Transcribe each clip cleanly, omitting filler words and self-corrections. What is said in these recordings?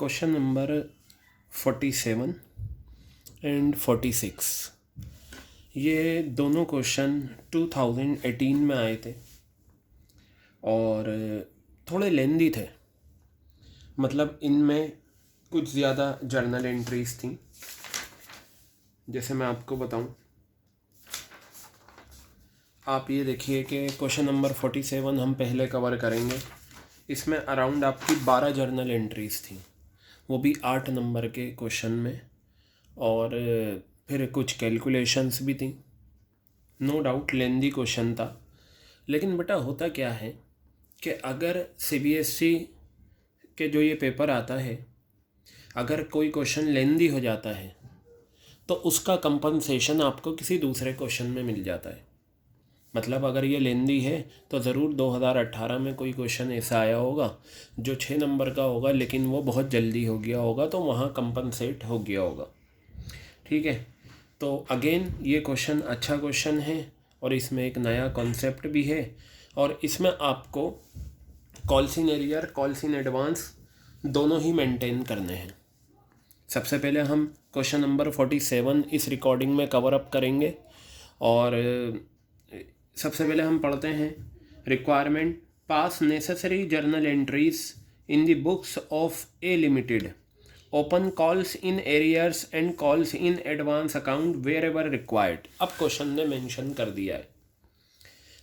Question number 47 and 46 ये दोनों question 2018 में आए थे और थोड़े लेंदी थे। मतलब इनमें कुछ ज़्यादा जर्नल एंट्रीज थी। जैसे मैं आपको बताऊं, आप ये देखिए कि क्वेश्चन नंबर 47 हम पहले कवर करेंगे। इसमें अराउंड आपकी 12 जर्नल एंट्रीज थी, वो भी 8 नंबर के क्वेश्चन में, और फिर कुछ कैलकुलेशंस भी थी। नो डाउट लेंदी क्वेश्चन था, लेकिन बेटा होता क्या है कि अगर सीबीएसई के जो ये पेपर आता है, अगर कोई क्वेश्चन लेंदी हो जाता है तो उसका कंपनसेशन आपको किसी दूसरे क्वेश्चन में मिल जाता है। मतलब अगर ये लेंदी है तो ज़रूर 2018 में कोई क्वेश्चन ऐसा आया होगा जो 6 नंबर का होगा, लेकिन वो बहुत जल्दी हो गया होगा, तो वहाँ कंपनसेट हो गया होगा। ठीक है, तो अगेन ये क्वेश्चन अच्छा क्वेश्चन है और इसमें एक नया कॉन्सेप्ट भी है, और इसमें आपको calls in arrear, calls in advance दोनों ही मेंटेन करने हैं। सबसे पहले हम क्वेश्चन नंबर 47 इस रिकॉर्डिंग में कवर अप करेंगे। और सबसे पहले हम पढ़ते हैं requirement: pass necessary journal entries in the books of a limited, open calls in arrears and calls in advance account wherever required. अब क्वेश्चन ने मेंशन कर दिया है,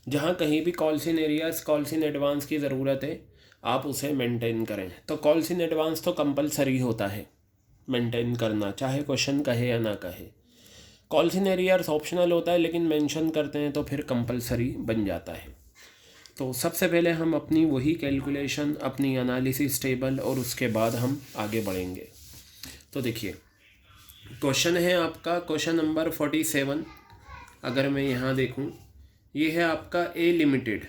जहाँ कहीं भी calls in arrears, calls in advance की ज़रूरत है, आप उसे मेंटेन करें। तो कॉल्स इन एडवांस तो कंपलसरी होता है मेंटेन करना, चाहे क्वेश्चन कहे या ना कहे। कॉल्स इन एरियर्स ऑप्शनल होता है, लेकिन मेंशन करते हैं तो फिर कंपलसरी बन जाता है। तो सबसे पहले हम अपनी वही कैलकुलेशन, अपनी एनालिसिस टेबल, और उसके बाद हम आगे बढ़ेंगे। तो देखिए, क्वेश्चन है आपका क्वेश्चन नंबर 47। अगर मैं यहाँ देखूँ, ये है आपका ए लिमिटेड,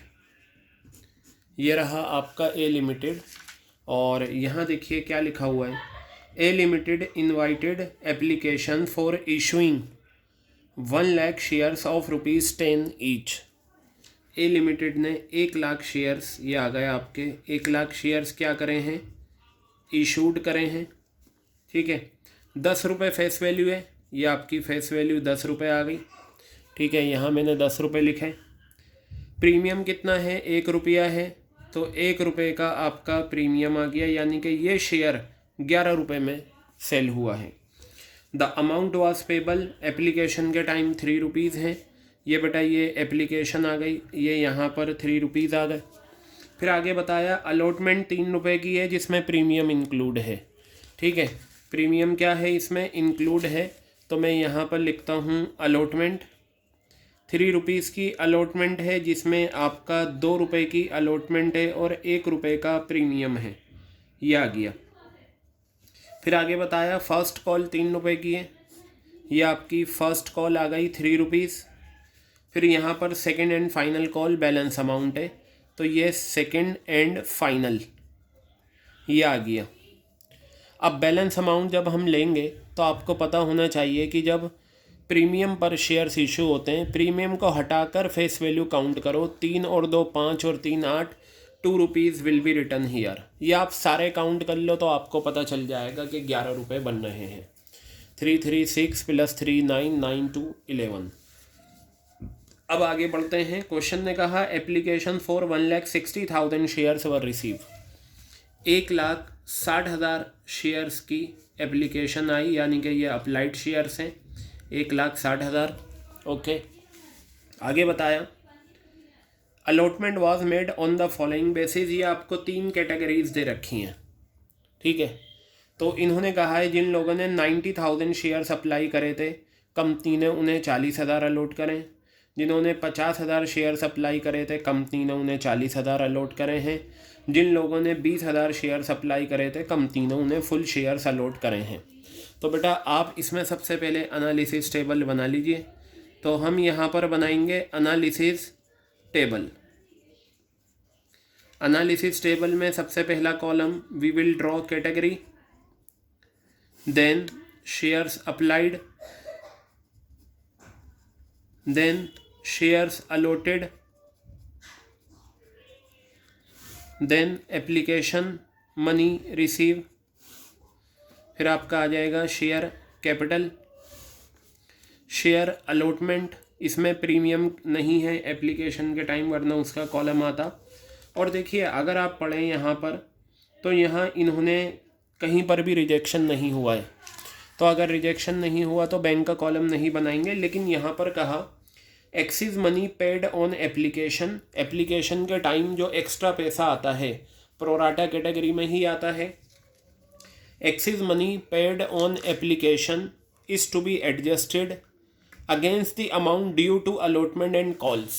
ये रहा आपका ए लिमिटेड, और यहाँ देखिए क्या लिखा हुआ है: A limited invited application for issuing 1 lakh shares of ₹10 each. A limited ने 1 लाख शेयर्स, ये आ गए आपके 1 लाख शेयर्स क्या करें हैं, इशूड करें हैं। ठीक है, 10 रुपये फेस वैल्यू है, ये आपकी फेस वैल्यू 10 रुपये आ गई। ठीक है, यहाँ मैंने 10 रुपये लिखे। प्रीमियम कितना है, 1 रुपया है, तो 1 रुपये का आपका प्रीमियम आ गया, यानी कि ये शेयर 11 रुपये में सेल हुआ है। The amount was payable, application के टाइम 3 रुपीज़ हैं। ये बेटा ये एप्लीकेशन आ गई, ये यहाँ पर 3 रुपीज़ आ गए। फिर आगे बताया अलॉटमेंट 3 रुपये की है, जिसमें प्रीमियम इंक्लूड है। ठीक है, प्रीमियम क्या है इसमें इंक्लूड है, तो मैं यहाँ पर लिखता हूँ अलॉटमेंट 3 रुपीज़ की अलॉटमेंट है, जिसमें आपका 2 रुपये की अलॉटमेंट है और 1 रुपये का प्रीमियम है, ये आ गया। फिर आगे बताया फ़र्स्ट कॉल 3 रुपये की है, ये आपकी फ़र्स्ट कॉल आ गई 3 रुपीज़। फिर यहाँ पर second and final call balance amount है, तो ये सेकंड एंड फाइनल ये आ गया। अब बैलेंस अमाउंट जब हम लेंगे तो आपको पता होना चाहिए कि जब प्रीमियम पर शेयर्स इशू होते हैं, प्रीमियम को हटाकर फेस वैल्यू काउंट करो, 3 और 2 5 और 3 8, 2 rupees will be return here. ये आप सारे काउंट कर लो तो आपको पता चल जाएगा कि 11 रुपये बन रहे हैं। 3 3 6 + 3 9 9 2 11। अब आगे बढ़ते हैं। क्वेश्चन ने कहा application for 1,60,000 shares were receive. 1,60,000 shares की एप्लीकेशन आई, यानी कि ये अप्लाइड शेयर्स हैं, 1,60,000। ओके, आगे बताया allotment was made on the following basis. ये आपको 3 कैटेगरीज दे रखी हैं। ठीक है, तो इन्होंने कहा है जिन लोगों ने 90,000 शेयर्स अप्लाई करे थे, कंपनी ने उन्हें 40,000 अलॉट करें। जिन्होंने 50,000 शेयर्स अप्लाई करे थे, कंपनी ने उन्हें 40,000 अलॉट करे हैं। जिन लोगों ने 20,000 शेयर्स अप्लाई करे थे, कंपनी ने उन्हें फुल शेयर्स अलॉट करे हैं। तो बेटा आप इसमें सबसे पहले एनालिसिस टेबल बना लीजिए। तो हम यहाँ पर बनाएंगे एनालिसिस टेबल। एनालिसिस टेबल में सबसे पहला column we will draw category, then shares applied, then shares allotted, then application money receive, फिर आपका आ जाएगा शेयर कैपिटल, शेयर अलॉटमेंट, इसमें प्रीमियम नहीं है एप्लीकेशन के टाइम, वरना उसका कॉलम आता। और देखिए अगर आप पढ़ें यहाँ पर, तो यहाँ इन्होंने कहीं पर भी रिजेक्शन नहीं हुआ है, तो अगर रिजेक्शन नहीं हुआ तो बैंक का कॉलम नहीं बनाएंगे। लेकिन यहाँ पर कहा excess money paid on application, application के टाइम जो एक्स्ट्रा पैसा आता है प्रोराटा कैटेगरी में ही आता है। Excess money paid on application is to be adjusted against the amount due to allotment and calls,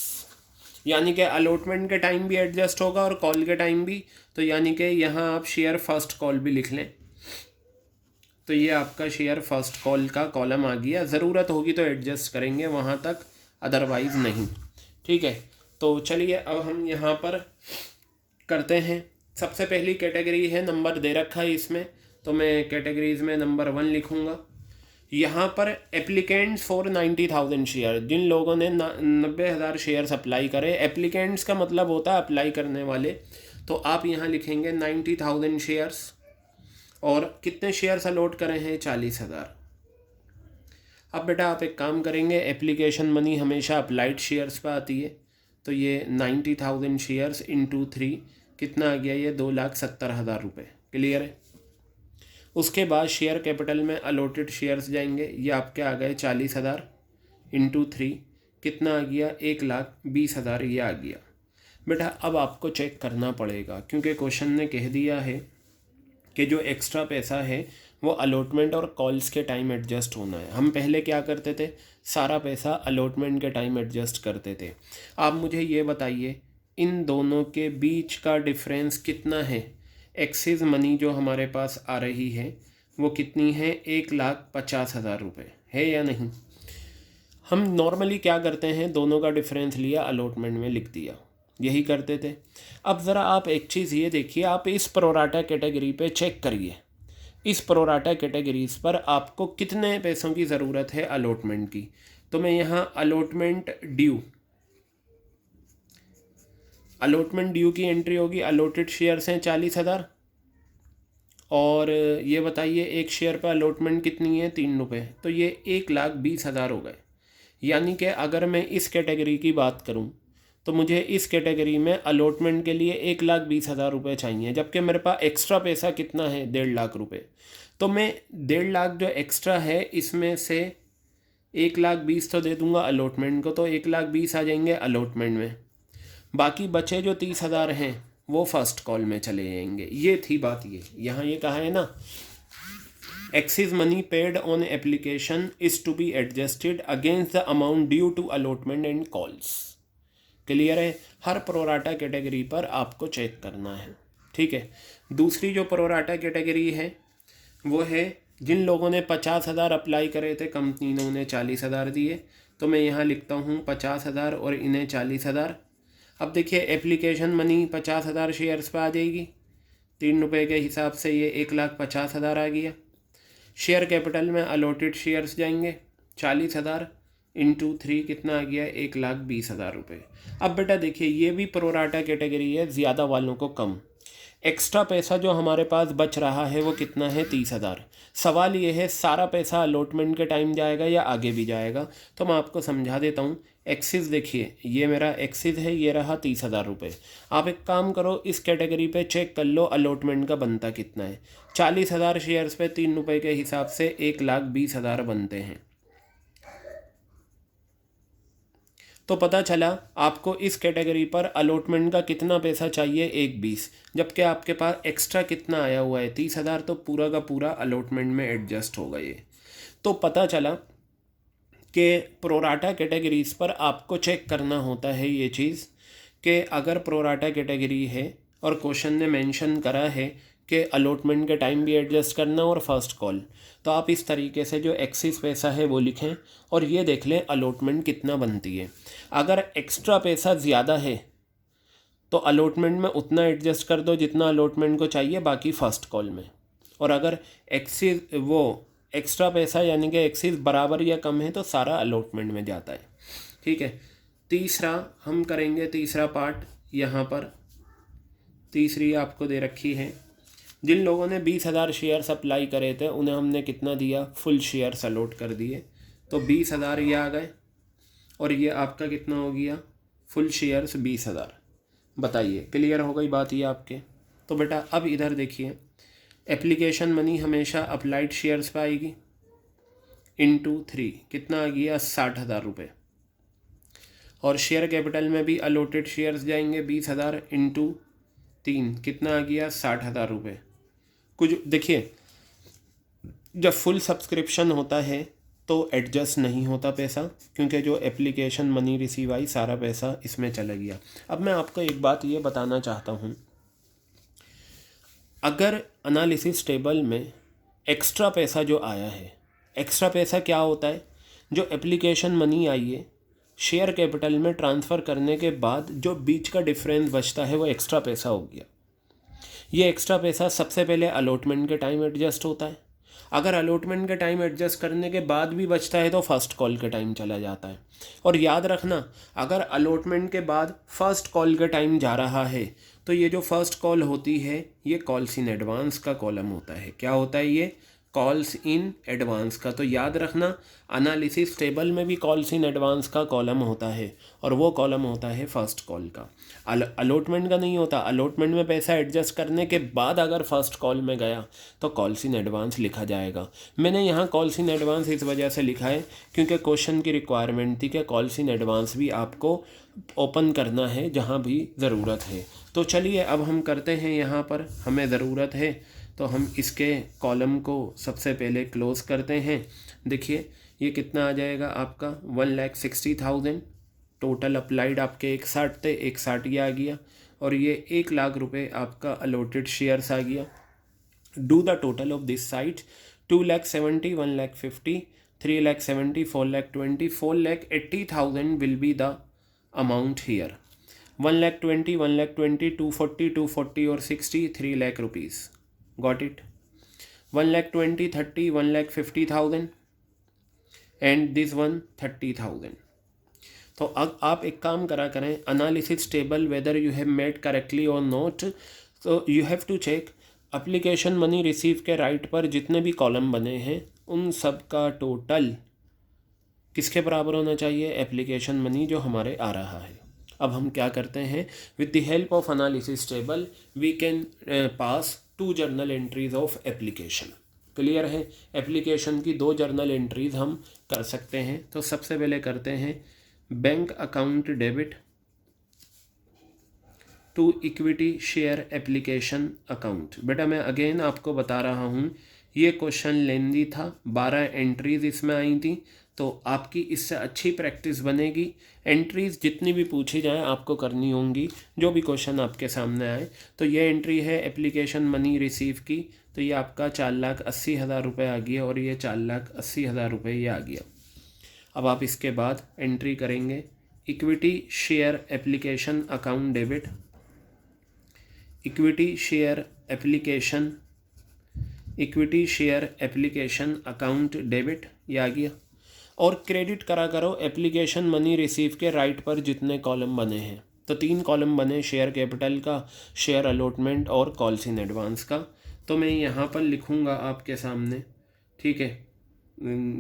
यानी कि अलॉटमेंट के टाइम भी एडजस्ट होगा और कॉल के टाइम भी। तो यानी कि यहाँ आप शेयर फर्स्ट कॉल भी लिख लें, तो ये आपका शेयर फर्स्ट कॉल का कॉलम आ गया। ज़रूरत होगी तो एडजस्ट करेंगे वहाँ तक, अदरवाइज़ नहीं। ठीक है, तो चलिए अब हम यहाँ पर करते हैं। सबसे पहली कैटेगरी है, नंबर दे रखा है इसमें, तो मैं कैटेगरीज़ में नंबर 1 लिखूँगा। यहाँ पर एप्लीकेंट्स फॉर 90,000 शेयर, जिन लोगों ने 90,000 शेयर्स अप्लाई करे, एप्लीकेंट्स का मतलब होता है अप्लाई करने वाले, तो आप यहाँ लिखेंगे 90,000 शेयर्स। और कितने शेयर्स अलॉट करे हैं? 40,000। अब बेटा आप एक काम करेंगे, एप्लीकेशन मनी हमेशा अप्लाइड शेयर्स पर आती है, तो ये 90,000 शेयर्स इंटू 3 कितना आ गया? ये 2,70,000 रुपये। क्लियर है? उसके बाद शेयर कैपिटल में अलॉटेड शेयर्स जाएंगे, ये आपके आ गए 40,000 इंटू 3 कितना आ गया? 1,20,000 ये आ गया। बेटा अब आपको चेक करना पड़ेगा, क्योंकि क्वेश्चन ने कह दिया है कि जो एक्स्ट्रा पैसा है वो अलॉटमेंट और कॉल्स के टाइम एडजस्ट होना है। हम पहले क्या करते थे? सारा पैसा अलॉटमेंट के टाइम एडजस्ट करते थे। आप मुझे ये बताइए इन दोनों के बीच का डिफरेंस कितना है? एक्सिस मनी जो हमारे पास आ रही है वो कितनी है? 1,50,000 रुपये है या नहीं? हम नॉर्मली क्या करते हैं, दोनों का डिफरेंस लिया, अलॉटमेंट में लिख दिया, यही करते थे। अब ज़रा आप एक चीज़ ये देखिए, आप इस प्रोराटा कैटेगरी पे चेक करिए, इस प्रोराटा कैटेगरीज पर आपको कितने पैसों की ज़रूरत है अलॉटमेंट की। तो मैं यहाँ अलॉटमेंट ड्यू की एंट्री होगी। अलॉटेड शेयर्स हैं 40,000, और ये बताइए एक शेयर पर अलॉटमेंट कितनी है? 3 रुपये, तो ये 1,20,000 हो गए। यानी कि अगर मैं इस कैटेगरी की बात करूं तो मुझे इस कैटेगरी में अलॉटमेंट के लिए 1,20,000 रुपये चाहिए, जबकि मेरे पास एक्स्ट्रा पैसा कितना है? 1.5 लाख रुपये। तो मैं 1.5 लाख जो एक्स्ट्रा है इसमें से 1,20,000 तो दे दूंगा अलॉटमेंट को, तो 1,20,000 आ जाएंगे अलॉटमेंट में। बाकी बचे जो 30,000 हैं वो फर्स्ट कॉल में चले जाएंगे। ये थी बात। ये यहाँ ये कहा है ना, excess money paid on application is to be adjusted against the amount due to allotment and calls. Clear है? हर प्रोराटा कैटेगरी पर आपको चेक करना है। ठीक है। दूसरी जो प्रोराटा कैटेगरी है वो है जिन लोगों ने 50,000 अप्लाई करे थे, कंपनी ने उन्हें 40,000 दिए, तो मैं यहाँ लिखता हूँ 50,000 और इन्हें 40,000। अब देखिए एप्लीकेशन मनी 50,000 शेयर्स पर आ जाएगी, 3 रुपये के हिसाब से ये 1,50,000 आ गया। शेयर कैपिटल में अलॉटेड शेयर्स जाएंगे 40,000 इंटू 3 कितना आ गया? 1,20,000 रुपये। अब बेटा देखिए ये भी प्रोराटा कैटेगरी है, ज़्यादा वालों को कम। एक्स्ट्रा पैसा जो हमारे पास बच रहा है वो कितना है? 30,000। सवाल ये है सारा पैसा अलॉटमेंट के टाइम जाएगा या आगे भी जाएगा? तो मैं आपको समझा देता हूँ। एक्सिस देखिए, ये मेरा एक्सिस है, ये रहा 30,000 रुपये। आप एक काम करो, इस कैटेगरी पे चेक कर लो अलॉटमेंट का बनता कितना है। 40,000 शेयर्स पे 3 रुपये के हिसाब से 1,20,000 बनते हैं। तो पता चला आपको इस कैटेगरी पर अलॉटमेंट का कितना पैसा चाहिए? 1,20,000, जबकि आपके पास एक्स्ट्रा कितना आया हुआ है? 30,000, तो पूरा का पूरा अलॉटमेंट में एडजस्ट होगा ये। तो पता चला कि प्रोराटा कैटेगरीज पर आपको चेक करना होता है ये चीज़ कि अगर प्रोराटा कैटेगरी है और क्वेश्चन ने मेंशन करा है कि अलॉटमेंट के टाइम भी एडजस्ट करना और फर्स्ट कॉल, तो आप इस तरीके से जो एक्सिस पैसा है वो लिखें और ये देख लें अलॉटमेंट कितना बनती है। अगर एक्स्ट्रा पैसा ज़्यादा है तो अलॉटमेंट में उतना एडजस्ट कर दो जितना अलॉटमेंट को चाहिए, बाकी फ़र्स्ट कॉल में। और अगर एक्सिस वो एक्स्ट्रा पैसा यानी कि एक्सिस बराबर या कम है तो सारा अलॉटमेंट में जाता है। ठीक है। तीसरा हम करेंगे, तीसरा पार्ट यहाँ पर तीसरी आपको दे रखी है जिन लोगों ने 20,000 शेयर्स अप्लाई करे थे उन्हें हमने कितना दिया, फुल शेयर्स अलॉट कर दिए। तो 20,000 ये आ गए और ये आपका कितना हो गया, फुल शेयर्स 20,000। बताइए क्लियर हो गई बात ये आपके। तो बेटा अब इधर देखिए, एप्लीकेशन मनी हमेशा अप्लाइड शेयर्स पे आएगी, इंटू 3 कितना आ गया 60,000 रुपये। और शेयर कैपिटल में भी अलॉटेड शेयर्स जाएंगे 20,000 इंटू 3 कितना आ गया 60,000 रुपये। कुछ देखिए, जब फुल सब्सक्रिप्शन होता है तो एडजस्ट नहीं होता पैसा, क्योंकि जो एप्लीकेशन मनी रिसीव आई सारा पैसा इसमें चला गया। अब मैं आपको एक बात ये बताना चाहता हूँ, अगर एनालिसिस टेबल में एक्स्ट्रा पैसा जो आया है, एक्स्ट्रा पैसा क्या होता है, जो एप्लीकेशन मनी आई है शेयर कैपिटल में ट्रांसफ़र करने के बाद जो बीच का डिफरेंस बचता है वो एक्स्ट्रा पैसा हो गया। ये एक्स्ट्रा पैसा सबसे पहले अलॉटमेंट के टाइम एडजस्ट होता है। अगर अलॉटमेंट के टाइम एडजस्ट करने के बाद भी बचता है तो फर्स्ट कॉल के टाइम चला जाता है। और याद रखना, अगर अलॉटमेंट के बाद फर्स्ट कॉल के टाइम जा रहा है तो ये जो फर्स्ट कॉल होती है ये कॉल्स इन एडवांस का कॉलम होता है। क्या होता है ये, कॉल्स इन एडवांस का। तो याद रखना, एनालिसिस टेबल में भी कॉल्स इन एडवांस का कॉलम होता है और वो कॉलम होता है फर्स्ट कॉल का। अलॉटमेंट का नहीं होता। अलॉटमेंट में पैसा एडजस्ट करने के बाद अगर फर्स्ट कॉल में गया तो कॉल्स इन एडवांस लिखा जाएगा। मैंने यहाँ कॉल्स इन एडवांस इस वजह से लिखा है क्योंकि क्वेश्चन की रिक्वायरमेंट थी कि कॉल्स इन एडवांस भी आपको ओपन करना है जहाँ भी ज़रूरत है। तो चलिए अब हम करते हैं, यहाँ पर हमें ज़रूरत है तो हम इसके कॉलम को सबसे पहले क्लोज़ करते हैं। देखिए ये कितना आ जाएगा आपका 1,60,000। टोटल अप्लाइड आपके 61 थे, 61 ये आ गया। और ये 1,00,000 रुपये आपका अलॉटेड शेयर्स आ गया। Do the total of this side, 2,70,000, 1,50,000, 3,70,000, 4,20,000, 4,80,000 will be the amount here. 1,20,000, 1,20,000, 240, 240 और 60, 3,00,000 rupees. Got it? 1,20,000, 30, 1,50,000 and this one 30,000। तो अब आप एक काम करा करें, analysis table whether you have made correctly और नॉट, तो you have to check application money receive के राइट पर जितने भी कॉलम बने हैं उन सब का टोटल किसके बराबर होना चाहिए, एप्लीकेशन मनी जो हमारे आ रहा है। अब हम क्या करते हैं, with the help of analysis table we can pass 2 journal entries of application. Clear है, एप्लीकेशन की 2 जर्नल एंट्रीज हम कर सकते हैं। तो सबसे पहले करते हैं bank account debit to equity share application account. बेटा मैं अगेन आपको बता रहा हूँ, ये क्वेश्चन लेंदी था, 12 एंट्रीज इसमें आई थी, तो आपकी इससे अच्छी प्रैक्टिस बनेगी। एंट्रीज़ जितनी भी पूछी जाए आपको करनी होंगी, जो भी क्वेश्चन आपके सामने आए। तो ये एंट्री है एप्लीकेशन मनी रिसीव की, तो ये आपका 4,80,000 रुपये आ गया और ये 4,80,000 रुपये ये आ गया। अब आप इसके बाद एंट्री करेंगे equity share application account debit, equity share application account debit ये आ गया। और क्रेडिट करा करो एप्लीकेशन मनी रिसीव के राइट पर जितने कॉलम बने हैं। तो 3 कॉलम बने, शेयर कैपिटल का, शेयर अलॉटमेंट और कॉल्स इन एडवांस का। तो मैं यहाँ पर लिखूँगा आपके सामने, ठीक है।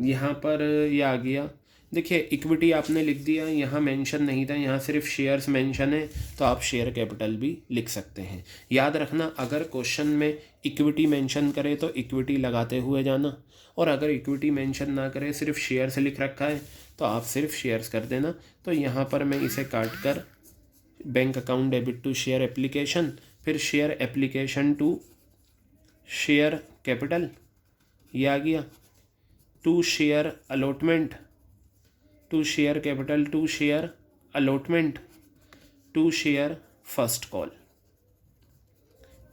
यहाँ पर ये आ गया। देखिए इक्विटी आपने लिख दिया, यहाँ मेंशन नहीं था, यहाँ सिर्फ शेयर्स मेंशन है, तो आप शेयर कैपिटल भी लिख सकते हैं। याद रखना, अगर क्वेश्चन में इक्विटी मेंशन करे तो इक्विटी लगाते हुए जाना, और अगर इक्विटी मेंशन ना करे सिर्फ शेयर्स लिख रखा है तो आप सिर्फ शेयर्स कर देना। तो यहाँ पर मैं इसे काट कर bank account debit to share application, फिर share application to share capital ये आ गया, to share allotment, to share capital, to share allotment, to share first call,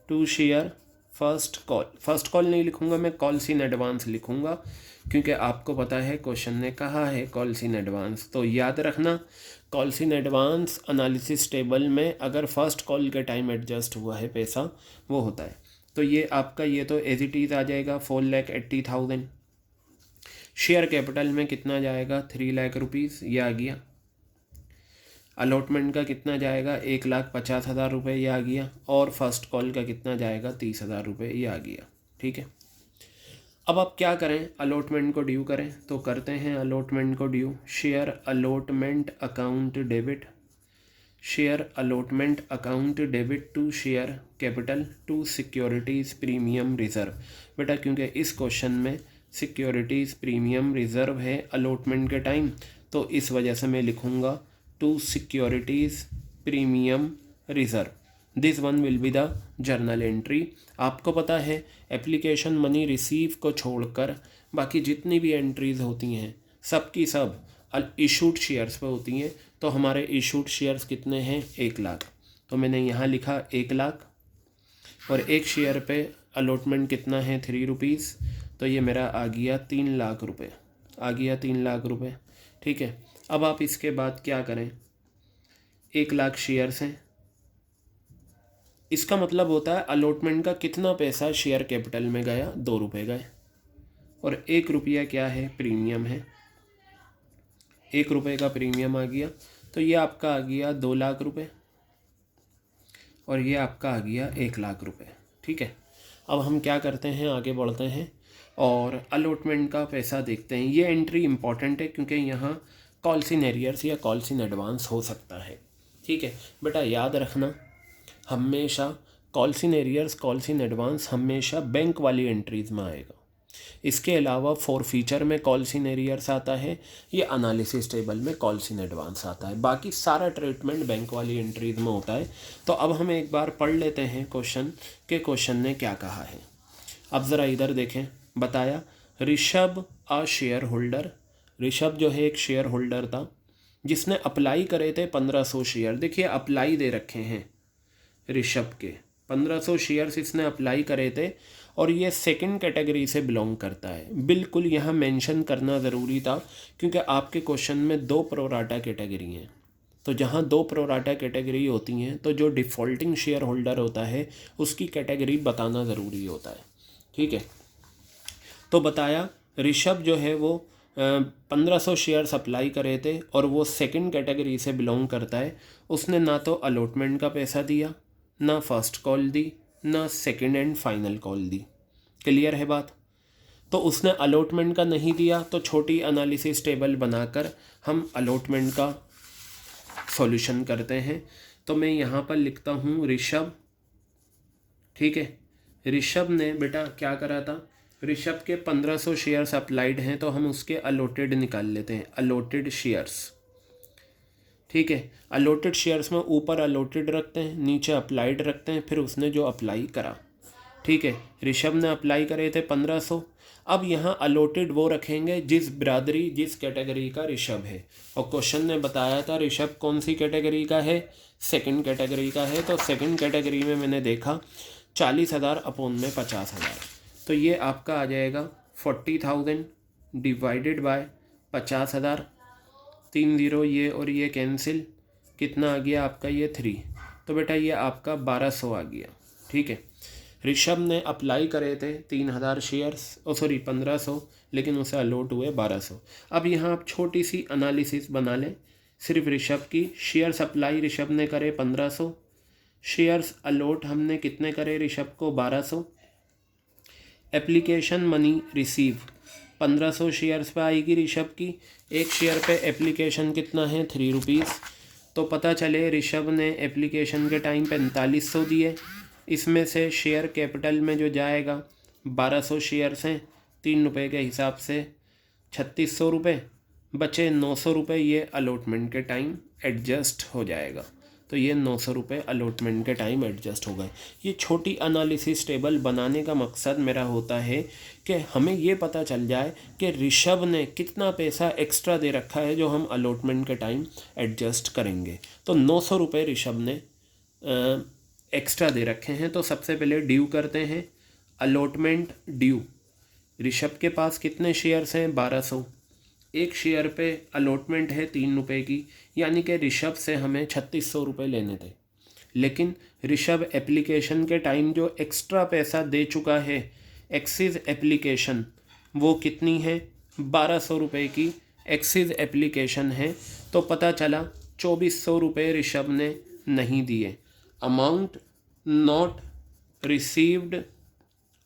to share first call. First call नहीं लिखूंगा मैं, कॉल्स इन एडवांस लिखूंगा, क्योंकि आपको पता है क्वेश्चन ने कहा है कॉल्स इन एडवांस। तो याद रखना, calls in advance analysis table में अगर फर्स्ट कॉल के टाइम एडजस्ट हुआ है पैसा वो होता है। तो ये आपका ये तो एज इट इज़ आ जाएगा 4,80,000। शेयर कैपिटल में कितना जाएगा 3,00,000 रुपीज़, ये आ गया। अलॉटमेंट का कितना जाएगा 1,50,000 रुपये ये आ गया, और फर्स्ट कॉल का कितना जाएगा 30,000 रुपये ये आ गया। ठीक है, अब आप क्या करें, अलॉटमेंट को ड्यू करें, तो करते हैं अलॉटमेंट को due. Share allotment account debit, share allotment account debit to share capital to securities premium reserve. बेटा क्योंकि इस क्वेश्चन में सिक्योरिटीज़ प्रीमियम रिज़र्व है अलॉटमेंट के टाइम, तो इस वजह से मैं लिखूँगा to securities premium reserve. This one will be the journal entry. आपको पता है एप्लीकेशन मनी रिसीव को छोड़कर बाकी जितनी भी एंट्रीज़ होती हैं सब की सब इशूड शेयर्स पे होती हैं। तो हमारे इशूड शेयर्स कितने हैं 1 लाख, तो मैंने यहाँ लिखा 1 लाख, और एक शेयर पे अलॉटमेंट कितना है 3 रुपीज़, तो ये मेरा आ गया 3 लाख रुपए, आ गया 3 लाख रुपए। ठीक है, अब आप इसके बाद क्या करें, 1 लाख शेयर्स हैं, इसका मतलब होता है अलॉटमेंट का कितना पैसा शेयर कैपिटल में गया 2 रुपये गए, और 1 रुपया क्या है प्रीमियम है, 1 रुपये का प्रीमियम आ गया, तो ये आपका आ गया 2 लाख रुपए, और ये आपका आ गया 1 लाख रुपए। ठीक है, अब हम क्या करते हैं, आगे बढ़ते हैं और अलॉटमेंट का पैसा देखते हैं। ये एंट्री इंपॉर्टेंट है क्योंकि यहाँ कॉल्स इन एरियर्स या कॉल्स इन एडवांस हो सकता है। ठीक है बेटा, याद रखना हमेशा calls in arrears calls in advance हमेशा बैंक वाली एंट्रीज़ में आएगा। इसके अलावा फॉर फीचर में कॉल्स इन एरियर्स आता है, ये एनालिसिस टेबल में कॉल्स इन एडवांस आता है, बाकी सारा ट्रीटमेंट बैंक वाली एंट्रीज में होता है। तो अब हम एक बार पढ़ लेते हैं क्वेश्चन के, क्वेश्चन ने क्या कहा है। अब ज़रा इधर देखें, बताया Rishabh a share holder, Rishabh जो है एक शेयर होल्डर था जिसने अप्लाई करे थे 1500 शेयर। देखिए अप्लाई दे रखे हैं ऋषभ के 1500 शेयर्स इसने अप्लाई करे थे, और ये सेकंड कैटेगरी से बिलोंग करता है। बिल्कुल यहाँ मेंशन करना ज़रूरी था क्योंकि आपके क्वेश्चन में 2 प्रोराटा कैटेगरी हैं, तो जहाँ 2 प्रोराटा कैटेगरी होती हैं तो जो डिफ़ॉल्टिंग शेयर होल्डर होता है उसकी कैटेगरी बताना ज़रूरी होता है। ठीक है, तो बताया ऋषभ जो है वो 1500 शेयर्स अप्लाई करे थे और वो सेकंड कैटेगरी से बिलोंग करता है। उसने ना तो अलॉटमेंट का पैसा दिया, ना फर्स्ट कॉल दी, ना second and final call the. Clear है बात। तो उसने अलॉटमेंट का नहीं दिया, तो छोटी एनालिसिस टेबल बनाकर हम अलॉटमेंट का सॉल्यूशन करते हैं। तो मैं यहाँ पर लिखता हूँ ऋषभ। ठीक है, ऋषभ ने बेटा क्या करा था, ऋषभ के 1500 शेयर्स अप्लाइड हैं, तो हम उसके अलॉटेड निकाल लेते हैं, अलॉटेड शेयर्स। ठीक है, अलॉटेड शेयर्स में ऊपर अलॉटेड रखते हैं, नीचे अप्लाइड रखते हैं, फिर उसने जो अप्लाई करा। ठीक है, ऋषभ ने अप्लाई करे थे 1500। अब यहाँ अलॉटेड वो रखेंगे जिस बिरादरी जिस कैटेगरी का ऋषभ है, और क्वेश्चन ने बताया था ऋषभ कौन सी कैटेगरी का है, सेकंड कैटेगरी का है। तो सेकंड कैटेगरी में मैंने देखा 40,000 अपॉन में 50,000, तो ये आपका आ जाएगा 40,000 डिवाइडेड बाय 50,000, 3 0 ये और ये कैंसिल, कितना आ गया आपका ये 3, तो बेटा ये आपका 1200 आ गया। ठीक है, ऋषभ ने अप्लाई करे थे 3000 शेयर्स, 1500, लेकिन उसे अलॉट हुए 1200। अब यहाँ आप छोटी सी एनालिसिस बना लें सिर्फ ऋषभ की। शेयर्स अप्लाई ऋषभ ने करे 1500, शेयर्स अलॉट हमने कितने करे ऋषभ को 1200, एप्लीकेशन मनी रिसीव 1500 शेयर्स पे आएगी ऋषभ की, एक शेयर पे एप्लीकेशन कितना है 3 रुपीज़, तो पता चले ऋषभ ने एप्लीकेशन के टाइम 4500 दिए। इसमें से शेयर कैपिटल में जो जाएगा 1200 शेयर्स हैं, 3 रुपये के हिसाब से 3600 रुपये, बचे 900 रुपये, ये अलॉटमेंट के टाइम एडजस्ट हो जाएगा। तो ये 900 रुपये अलॉटमेंट के टाइम एडजस्ट हो गए। ये छोटी एनालिसिस टेबल बनाने का मकसद मेरा होता है कि हमें ये पता चल जाए कि ऋषभ ने कितना पैसा एक्स्ट्रा दे रखा है जो हम अलॉटमेंट के टाइम एडजस्ट करेंगे। तो 900 रुपये ऋषभ ने एक्स्ट्रा दे रखे हैं। तो सबसे पहले ड्यू करते हैं, अलॉटमेंट ड्यू। ऋषभ के पास कितने शेयर्स हैं 1200, एक शेयर पे अलॉटमेंट है 3 रुपये की, यानी कि ऋषभ से हमें 3600 रुपये लेने थे। लेकिन ऋषभ एप्लीकेशन के टाइम जो एक्स्ट्रा पैसा दे चुका है, एक्सिस एप्लीकेशन, वो कितनी है 1200 रुपये की एक्सिस एप्लीकेशन है। तो पता चला ₹2400 ऋषभ ने नहीं दिए। Amount not received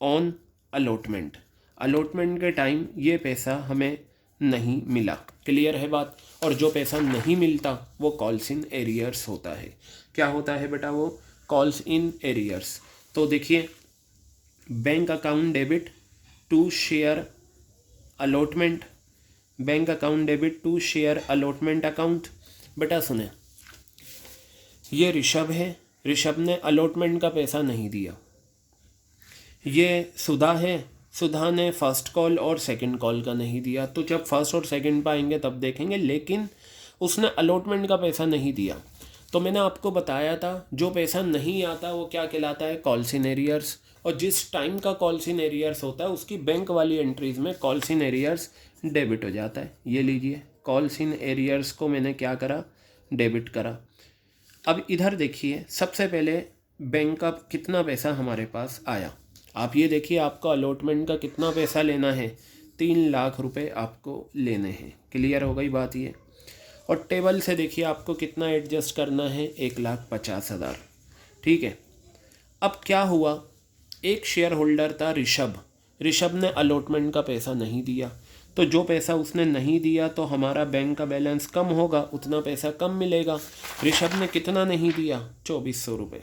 on allotment, allotment के टाइम ये पैसा हमें नहीं मिला। क्लियर है बात। और जो पैसा नहीं मिलता वो कॉल्स इन एरियर्स होता है। क्या होता है बेटा? वो कॉल्स इन एरियर्स। तो देखिए, bank account debit to share allotment, bank account debit to share allotment account. बेटा सुने, ये ऋषभ है, ऋषभ ने अलॉटमेंट का पैसा नहीं दिया। ये सुधा है, सुधा ने फर्स्ट कॉल और सेकंड कॉल का नहीं दिया। तो जब फर्स्ट और सेकंड पाएंगे तब देखेंगे, लेकिन उसने अलॉटमेंट का पैसा नहीं दिया। तो मैंने आपको बताया था जो पैसा नहीं आता वो क्या कहलाता है? Calls in arrears. और जिस टाइम का कॉल्स इन एरियर्स होता है उसकी बैंक वाली एंट्रीज में कॉल्स इन एरियर्स डेबिट हो जाता है। ये लीजिए, कॉल्स इन एरियर्स को मैंने क्या करा? डेबिट करा। अब इधर देखिए, सबसे पहले बैंक का कितना पैसा हमारे पास आया। आप ये देखिए, आपका अलॉटमेंट का कितना पैसा लेना है? 3 लाख रुपए आपको लेने हैं। क्लियर हो गई बात ये। और टेबल से देखिए आपको कितना एडजस्ट करना है? 1,50,000। ठीक है। अब क्या हुआ, एक शेयर होल्डर था ऋषभ, ऋषभ ने अलॉटमेंट का पैसा नहीं दिया। तो जो पैसा उसने नहीं दिया तो हमारा बैंक का बैलेंस कम होगा, उतना पैसा कम मिलेगा। ऋषभ ने कितना नहीं दिया? 2400 रुपये।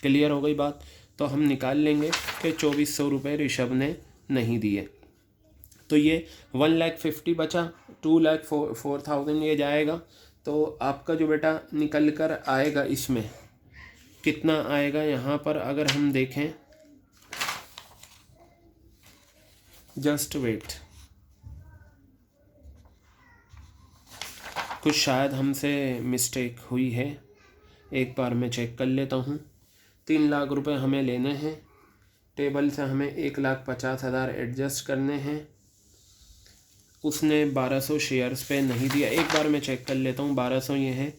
क्लियर हो गई बात। तो हम निकाल लेंगे कि 2400 रुपये ऋषभ ने नहीं दिए। तो ये 1,50,000 बचा, 2,04,000 ये जाएगा। तो आपका जो बेटा निकल कर आएगा, इसमें कितना आएगा? यहाँ पर अगर हम देखें, जस्ट वेट, कुछ शायद हमसे मिस्टेक हुई है, एक बार मैं चेक कर लेता हूँ। 3 लाख रुपए हमें लेने हैं, टेबल से हमें 1,50,000 एडजस्ट करने हैं। उसने 1200 शेयर्स पे नहीं दिया। एक बार मैं चेक कर लेता हूँ। 1200 ये है,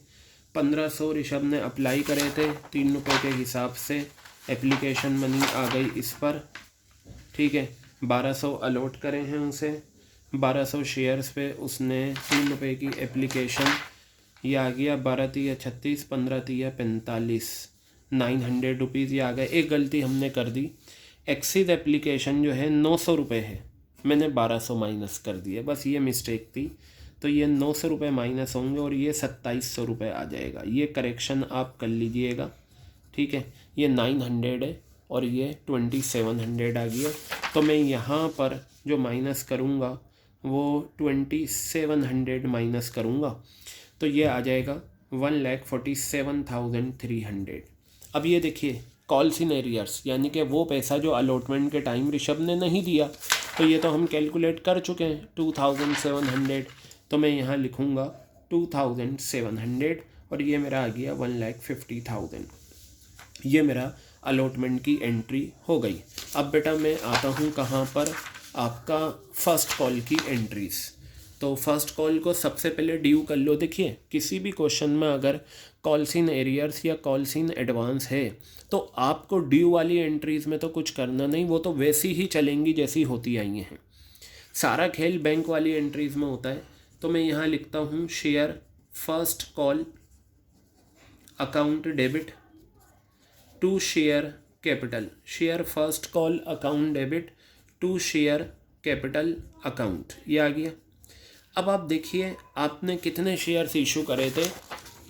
1500 ऋषभ ने अप्लाई करे थे 3 रुपये के हिसाब से, एप्लीकेशन मनी आ गई इस पर। ठीक है, 1200 अलॉट करे हैं उसे, 1200 शेयर्स पे उसने 3 रुपये की एप्लीकेशन, ये आ गया 12×3 = 36, 15×3 = 45, 900 रुपीज़ ये आ गए। एक गलती हमने कर दी, एक्सीज एप्लीकेशन जो है 900 रुपये है, मैंने 1200 माइनस कर दिए, बस ये मिस्टेक थी। तो ये 900 रुपये माइनस होंगे और ये 2700 रुपये आ जाएगा। ये करेक्शन आप कर लीजिएगा। ठीक है, ये 900 है और ये 2700 आ गया। तो मैं यहाँ पर जो माइनस करूँगा वो 2700 माइनस करूँगा, तो ये आ जाएगा 1,47,300। अब ये देखिए, कॉल्स इन एरियर्स, यानी कि वो पैसा जो अलॉटमेंट के टाइम ऋषभ ने नहीं दिया, तो ये तो हम कैलकुलेट कर चुके हैं, 2700। तो मैं यहाँ लिखूँगा 2700 और ये मेरा आ गया 1,50,000। ये मेरा अलॉटमेंट की एंट्री हो गई। अब बेटा मैं आता हूँ कहाँ पर? आपका फर्स्ट कॉल की एंट्रीज़। तो फर्स्ट कॉल को सबसे पहले ड्यू कर लो। देखिए, किसी भी क्वेश्चन में अगर कॉल्स इन एरियर्स या कॉल्स इन एडवांस है तो आपको ड्यू वाली एंट्रीज़ में तो कुछ करना नहीं, वो तो वैसी ही चलेंगी जैसी होती आई हैं। सारा खेल बैंक वाली एंट्रीज़ में होता है। तो मैं यहाँ लिखता हूँ share first call account debit to share capital, share first call account debit to share capital account, ये आ गया। अब आप देखिए, आपने कितने शेयर्स इशू करे थे?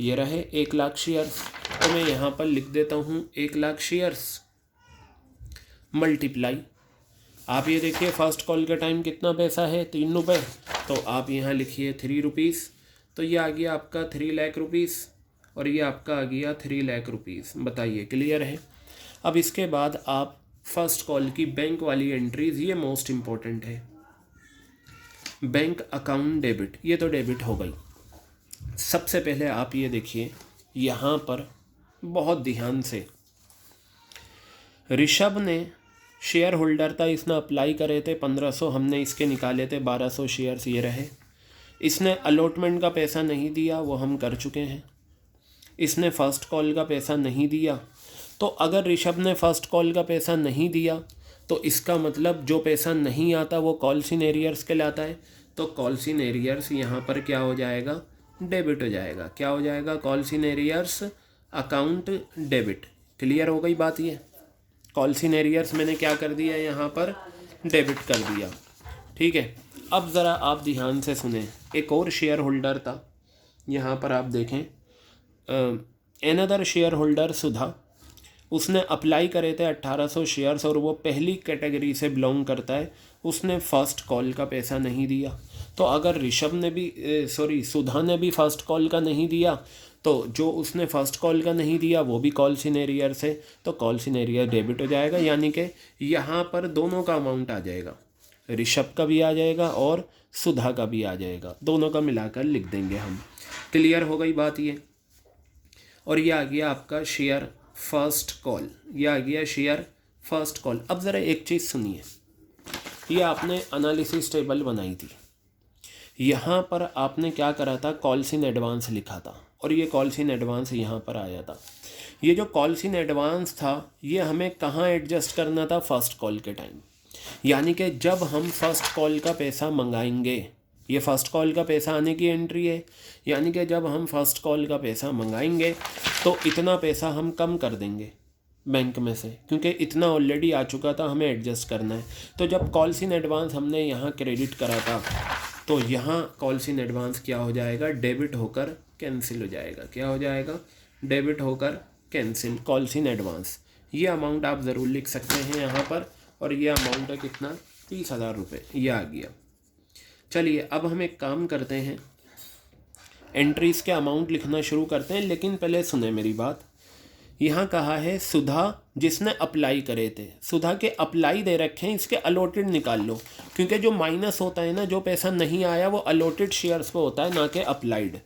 ये रहे 1 लाख शेयर्स। तो मैं यहाँ पर लिख देता हूँ 1 लाख शेयर्स मल्टीप्लाई, आप ये देखिए फर्स्ट कॉल के टाइम कितना पैसा है? 3 रुपये। तो आप यहाँ लिखिए 3 रुपीज़, तो ये आ गया आपका 3 लाख रुपीज़ और ये आपका आ गया 3 लाख रुपीज़। बताइए, क्लियर है? अब इसके बाद आप फर्स्ट कॉल की बैंक वाली एंट्रीज, ये मोस्ट इम्पोर्टेंट है। बैंक अकाउंट डेबिट, ये तो डेबिट हो गई। सबसे पहले आप ये देखिए, यहाँ पर बहुत ध्यान से, ऋषभ ने शेयर होल्डर था, इसने अप्लाई करे थे 1500, हमने इसके निकाले थे 1200 शेयर्स, ये रहे। इसने अलॉटमेंट का पैसा नहीं दिया, वो हम कर चुके हैं। इसने फर्स्ट कॉल का पैसा नहीं दिया। तो अगर ऋषभ ने फर्स्ट कॉल का पैसा नहीं दिया तो इसका मतलब जो पैसा नहीं आता वो कॉल्स इन एरियर्स कहलाता है। तो कॉल्स इन एरियर्स यहाँ पर क्या हो जाएगा? डेबिट हो जाएगा। क्या हो जाएगा? Calls in arrears account debit. Clear हो गई बात? ये कॉल्स इन एरियर्स मैंने क्या कर दिया यहाँ पर? डेबिट कर दिया। ठीक है, अब ज़रा आप ध्यान से सुने। एक और शेयर होल्डर था, यहाँ पर आप देखें, एनदर शेयर होल्डर सुधा, उसने अप्लाई करे थे 1800 शेयर्स और वो पहली कैटेगरी से बिलोंग करता है। उसने फर्स्ट कॉल का पैसा नहीं दिया। तो अगर ऋषभ ने भी सुधा ने भी फर्स्ट कॉल का नहीं दिया, तो जो उसने फर्स्ट कॉल का नहीं दिया वो भी कॉल्स इन एरियर से, तो कॉल्स इन एरियर डेबिट हो जाएगा। यानी कि यहाँ पर दोनों का अमाउंट आ जाएगा, ऋषभ का भी आ जाएगा और सुधा का भी आ जाएगा, दोनों का मिलाकर लिख देंगे हम। क्लियर हो गई बात ये? और ये आ गया आपका शेयर फर्स्ट कॉल, ये आ गया शेयर फर्स्ट कॉल। अब ज़रा एक चीज़ सुनिए, ये आपने एनालिसिस टेबल बनाई थी, यहाँ पर आपने क्या करा था? कॉल्स इन एडवांस लिखा था और ये कॉल्स इन एडवांस यहाँ पर आया था। ये जो कॉल्स इन एडवांस था ये हमें कहाँ एडजस्ट करना था? फर्स्ट कॉल के टाइम। यानी कि जब हम फर्स्ट कॉल का पैसा मंगाएंगे, ये फर्स्ट कॉल का पैसा आने की एंट्री है, यानी कि जब हम फर्स्ट कॉल का पैसा मंगाएंगे तो इतना पैसा हम कम कर देंगे बैंक में से, क्योंकि इतना ऑलरेडी आ चुका था, हमें एडजस्ट करना है। तो जब कॉल्स इन एडवांस हमने यहाँ क्रेडिट करा था, तो यहाँ कॉल्स इन एडवांस क्या हो जाएगा? डेबिट होकर कैंसिल हो जाएगा। क्या हो जाएगा? डेबिट होकर कैंसिल, कॉल्स इन एडवांस। ये अमाउंट आप ज़रूर लिख सकते हैं यहाँ पर, और ये अमाउंट है कितना? 30,000 रुपये, ये आ गया। चलिए अब हम एक काम करते हैं, एंट्रीज़ के अमाउंट लिखना शुरू करते हैं, लेकिन पहले सुने मेरी बात। यहाँ कहा है सुधा जिसने अप्लाई करे थे, सुधा के अप्लाई दे रखे हैं, इसके अलॉटेड निकाल लो, क्योंकि जो माइनस होता है ना, जो पैसा नहीं आया वो अलॉटेड शेयर्स पे होता है, ना कि अप्लाइड।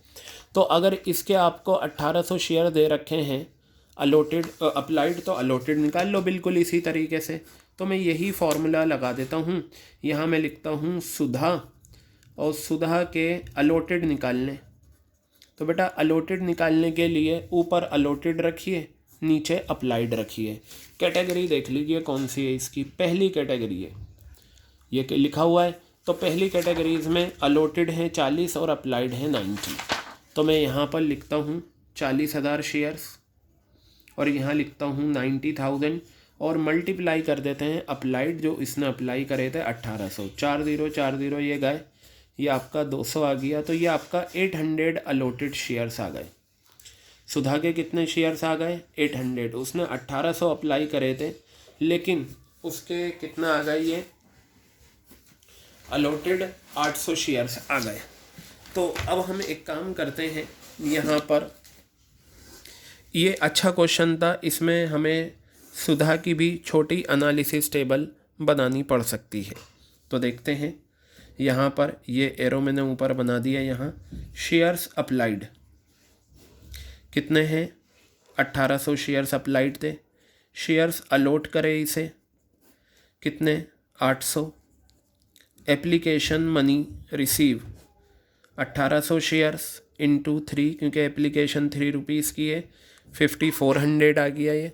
तो अगर इसके आपको 1800 शेयर दे रखे हैं अलॉटेड, अप्लाइड, तो अलॉटेड निकाल लो बिल्कुल इसी तरीके से। तो मैं यही फार्मूला लगा देता हूँ, यहाँ मैं लिखता हूँ सुधा, और सुधा के अलॉटेड निकालने। तो बेटा अलॉटेड निकालने के लिए ऊपर अलॉटेड रखिए, नीचे अप्लाइड रखिए। कैटेगरी देख लीजिए कौन सी है इसकी, पहली कैटेगरी है, ये लिखा हुआ है। तो पहली कैटेगरीज में अलॉटेड है 40 और अप्लाइड है 90। तो मैं यहाँ पर लिखता हूँ 40,000 शेयर्स और यहाँ लिखता हूँ 90,000 और मल्टीप्लाई कर देते हैं अप्लाइड, जो इसने अप्लाई करे थे 1800, 4040 ये गए, ये आपका 200 आ गया। तो ये आपका 800 अलॉटेड शेयर्स आ गए। सुधा के कितने शेयर्स आ गए? 800। उसने 1800 अप्लाई करे थे, लेकिन उसके कितना आ गए? ये अलॉटेड 800 शेयर्स आ गए। तो अब हम एक काम करते हैं, यहाँ पर ये अच्छा क्वेश्चन था, इसमें हमें सुधा की भी छोटी एनालिसिस टेबल बनानी पड़ सकती है। तो देखते हैं, यहाँ पर ये एरो मैंने ऊपर बना दिया। यहाँ शेयर्स अप्लाइड कितने हैं? 1800 शेयर्स अप्लाइड थे। शेयर्स अलॉट करे इसे कितने? 800। Application money receive 1800 shares into 3, क्योंकि एप्लीकेशन 3 रुपीज़ की है, 5400 आ गया ये।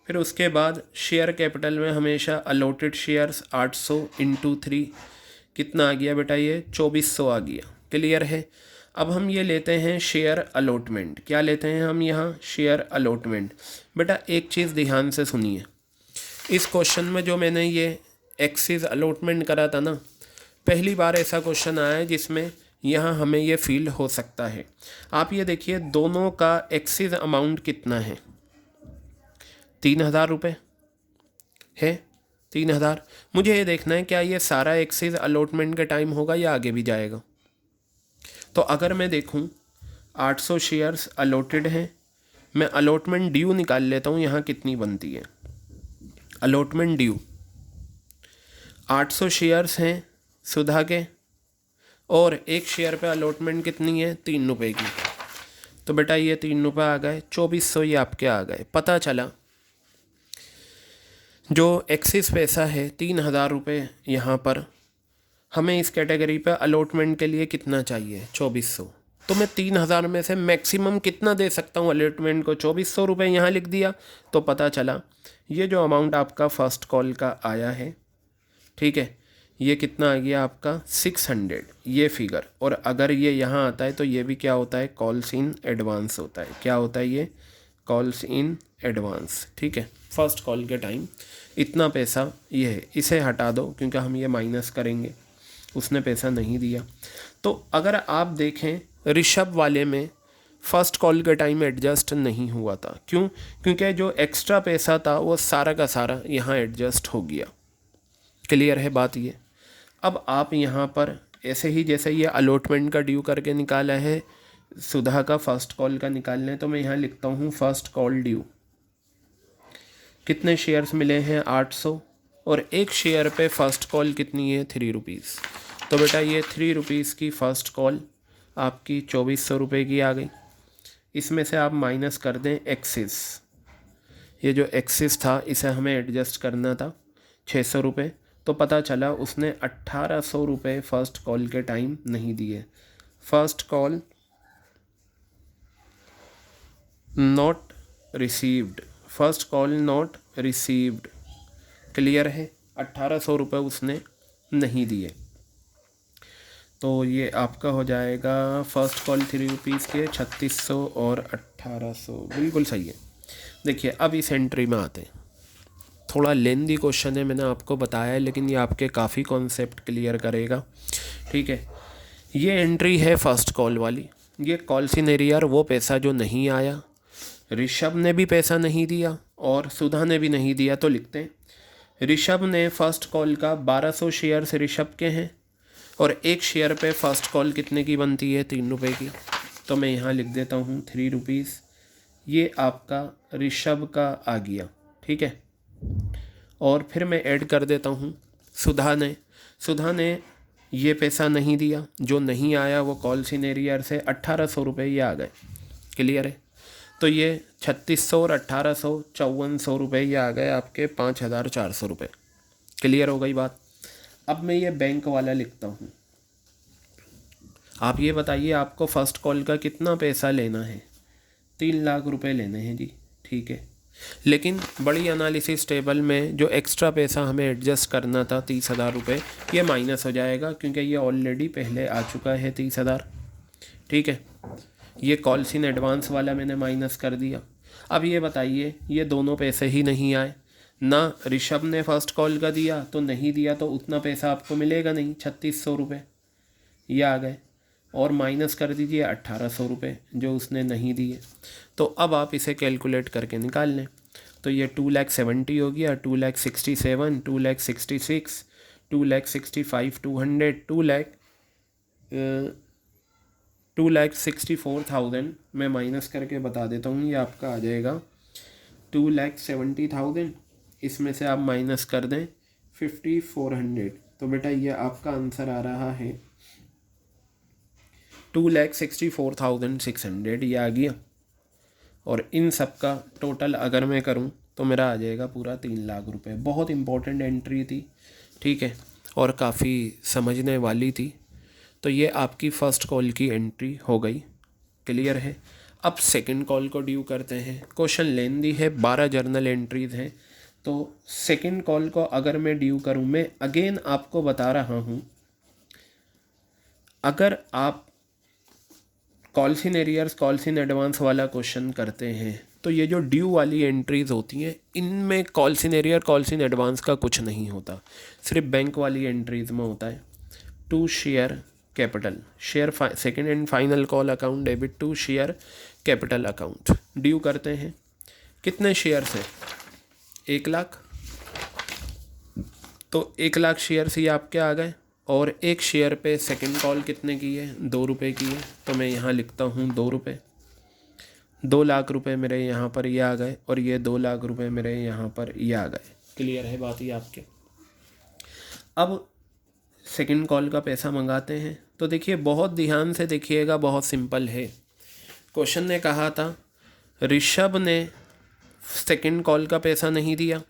फिर उसके बाद शेयर कैपिटल में हमेशा अलॉटेड शेयर्स 800 इंटू 3 कितना आ गया बेटा? ये 2400 आ गया। क्लियर है? अब हम ये लेते हैं शेयर अलॉटमेंट। क्या लेते हैं हम यहाँ? Share allotment. बेटा एक चीज़ ध्यान से सुनिए, इस क्वेश्चन में जो मैंने ये एक्सिस अलॉटमेंट करा था ना, पहली बार ऐसा क्वेश्चन आया है जिसमें यहाँ हमें ये फील हो सकता है। आप ये देखिए दोनों का एक्सिस अमाउंट कितना है? 3000 रुपये है। 3000। मुझे ये देखना है क्या ये सारा एक्सिस अलॉटमेंट के टाइम होगा या आगे भी जाएगा। तो अगर मैं देखूं 800 शेयर्स अलॉटेड हैं, मैं अलॉटमेंट ड्यू निकाल लेता हूं, यहाँ कितनी बनती है अलॉटमेंट ड्यू? 800 शेयर्स हैं सुधा के और एक शेयर पे अलॉटमेंट कितनी है? 3 रुपये की। तो बेटा ये 3 रुपये आ गए, 2400 ये आपके आ गए। पता चला जो एक्सिस पैसा है 3000 रुपये, यहाँ पर हमें इस कैटेगरी पे अलॉटमेंट के लिए कितना चाहिए? 2400। तो मैं 3000 में से मैक्सिमम कितना दे सकता हूँ अलॉटमेंट को? 2400 रुपये यहाँ लिख दिया। तो पता चला ये जो अमाउंट आपका फर्स्ट कॉल का आया है, ठीक है, ये कितना आ गया आपका 600 ये फिगर। और अगर ये यहाँ आता है तो ये भी क्या होता है, कॉल्स इन एडवांस होता है। क्या होता है ये, कॉल्स इन एडवांस। ठीक है, फर्स्ट कॉल के टाइम इतना पैसा ये है, इसे हटा दो क्योंकि हम ये माइनस करेंगे, उसने पैसा नहीं दिया। तो अगर आप देखें ऋषभ वाले में फ़र्स्ट कॉल के टाइम एडजस्ट नहीं हुआ था। क्यों? क्योंकि जो एक्स्ट्रा पैसा था वो सारा का सारा यहाँ एडजस्ट हो गया। क्लियर है बात ये। अब आप यहाँ पर ऐसे ही जैसे ये अलॉटमेंट का ड्यू करके निकाला है, सुधा का फर्स्ट कॉल का निकालना है, तो मैं यहाँ लिखता हूँ फर्स्ट कॉल ड्यू। कितने शेयर्स मिले हैं 800, और एक शेयर पे फर्स्ट कॉल कितनी है 3 रुपीज़। तो बेटा ये 3 रुपीज़ की फ़र्स्ट कॉल आपकी 2400 रुपये की आ गई। इसमें से आप माइनस कर दें एक्सिस, ये जो एक्सिस था इसे हमें एडजस्ट करना था 600 रुपये, तो पता चला उसने 1800 रुपये फ़र्स्ट कॉल के टाइम नहीं दिए। First call not received, first call not received. Clear है, 1800 रुपये उसने नहीं दिए। तो ये आपका हो जाएगा फर्स्ट कॉल 3 रुपीज़ के 3600 और 1800, बिल्कुल सही है। देखिए अब इस एंट्री में आते हैं, थोड़ा लेंदी क्वेश्चन है, मैंने आपको बताया है, लेकिन ये आपके काफ़ी कॉन्सेप्ट क्लियर करेगा। ठीक है, ये एंट्री है फर्स्ट कॉल वाली। ये कॉल सिनेरियर वो पैसा जो नहीं आया, ऋषभ ने भी पैसा नहीं दिया और सुधा ने भी नहीं दिया। तो लिखते हैं ऋषभ ने फर्स्ट कॉल का 1200 शेयर्स ऋषभ के हैं, और एक शेयर पे फर्स्ट कॉल कितने की बनती है 3 रुपये की। तो मैं यहाँ लिख देता हूँ 3 रुपीज़, ये आपका ऋषभ का आ गया। ठीक है, और फिर मैं ऐड कर देता हूँ सुधा ने ये पैसा नहीं दिया, जो नहीं आया वो कॉल सिनेरियर से 1800 रुपये ये आ गए। क्लियर है, तो ये 3600 और 1800 5400 रुपये ये आ गए आपके 5400 रुपये। क्लियर हो गई बात। अब मैं ये बैंक वाला लिखता हूँ। आप ये बताइए आपको फ़र्स्ट कॉल का कितना पैसा लेना है, 3 लाख रुपए लेने हैं जी। ठीक है, लेकिन बड़ी एनालिसिस टेबल में जो एक्स्ट्रा पैसा हमें एडजस्ट करना था 30,000 रुपये, ये माइनस हो जाएगा क्योंकि ये ऑलरेडी पहले आ चुका है 30,000। ठीक है, ये कॉल्स इन एडवांस वाला मैंने माइनस कर दिया। अब ये बताइए ये दोनों पैसे ही नहीं आए ना, ऋषभ ने फर्स्ट कॉल का दिया तो नहीं दिया, तो उतना पैसा आपको मिलेगा नहीं, 3600 रुपये ये आ गए, और माइनस कर दीजिए 1800 रुपये जो उसने नहीं दिए। तो अब आप इसे कैलकुलेट करके निकाल लें। तो ये 2,70,000 हो गया, 2,67,000, 2,66,000, 2,65,000, 200, 2,64,000 मैं माइनस करके बता देता हूँ, ये आपका आ जाएगा 2,70,000। इसमें से आप माइनस कर दें 5,400, तो बेटा ये आपका आंसर आ रहा है 2,64,600 ये आ गया। और इन सब का टोटल अगर मैं करूं तो मेरा आ जाएगा पूरा 3 लाख रुपए। बहुत इंपॉर्टेंट एंट्री थी, ठीक है, और काफ़ी समझने वाली थी। तो ये आपकी फ़र्स्ट कॉल की एंट्री हो गई। क्लियर है। अब सेकंड कॉल को ड्यू करते हैं। क्वेश्चन लेंदी है, 12 जर्नल एंट्रीज हैं। तो सेकंड कॉल को अगर मैं ड्यू करूं, मैं अगेन आपको बता रहा हूं, अगर आप calls in arrears calls in advance वाला क्वेश्चन करते हैं तो ये जो ड्यू वाली एंट्रीज होती हैं इनमें calls in arrear calls in advance का कुछ नहीं होता, सिर्फ बैंक वाली एंट्रीज में होता है। To share capital, share second and final call account debit to share capital account due करते हैं। कितने शेयर्स हैं? 1 लाख। तो 1 लाख शेयर्स ये आपके आ गए, और एक शेयर पे सेकंड कॉल कितने की है? 2 रुपये की है। तो मैं यहाँ लिखता हूँ 2 रुपये। 2 लाख रुपए मेरे यहाँ पर ये आ गए, और ये 2 लाख रुपए मेरे यहाँ पर ये आ गए। क्लियर है बात ये आपके। अब सेकंड कॉल का पैसा मंगाते हैं। तो देखिए बहुत ध्यान से देखिएगा, बहुत सिंपल है। क्वेश्चन ने कहा था ऋषभ ने सेकंड कॉल का पैसा नहीं दिया,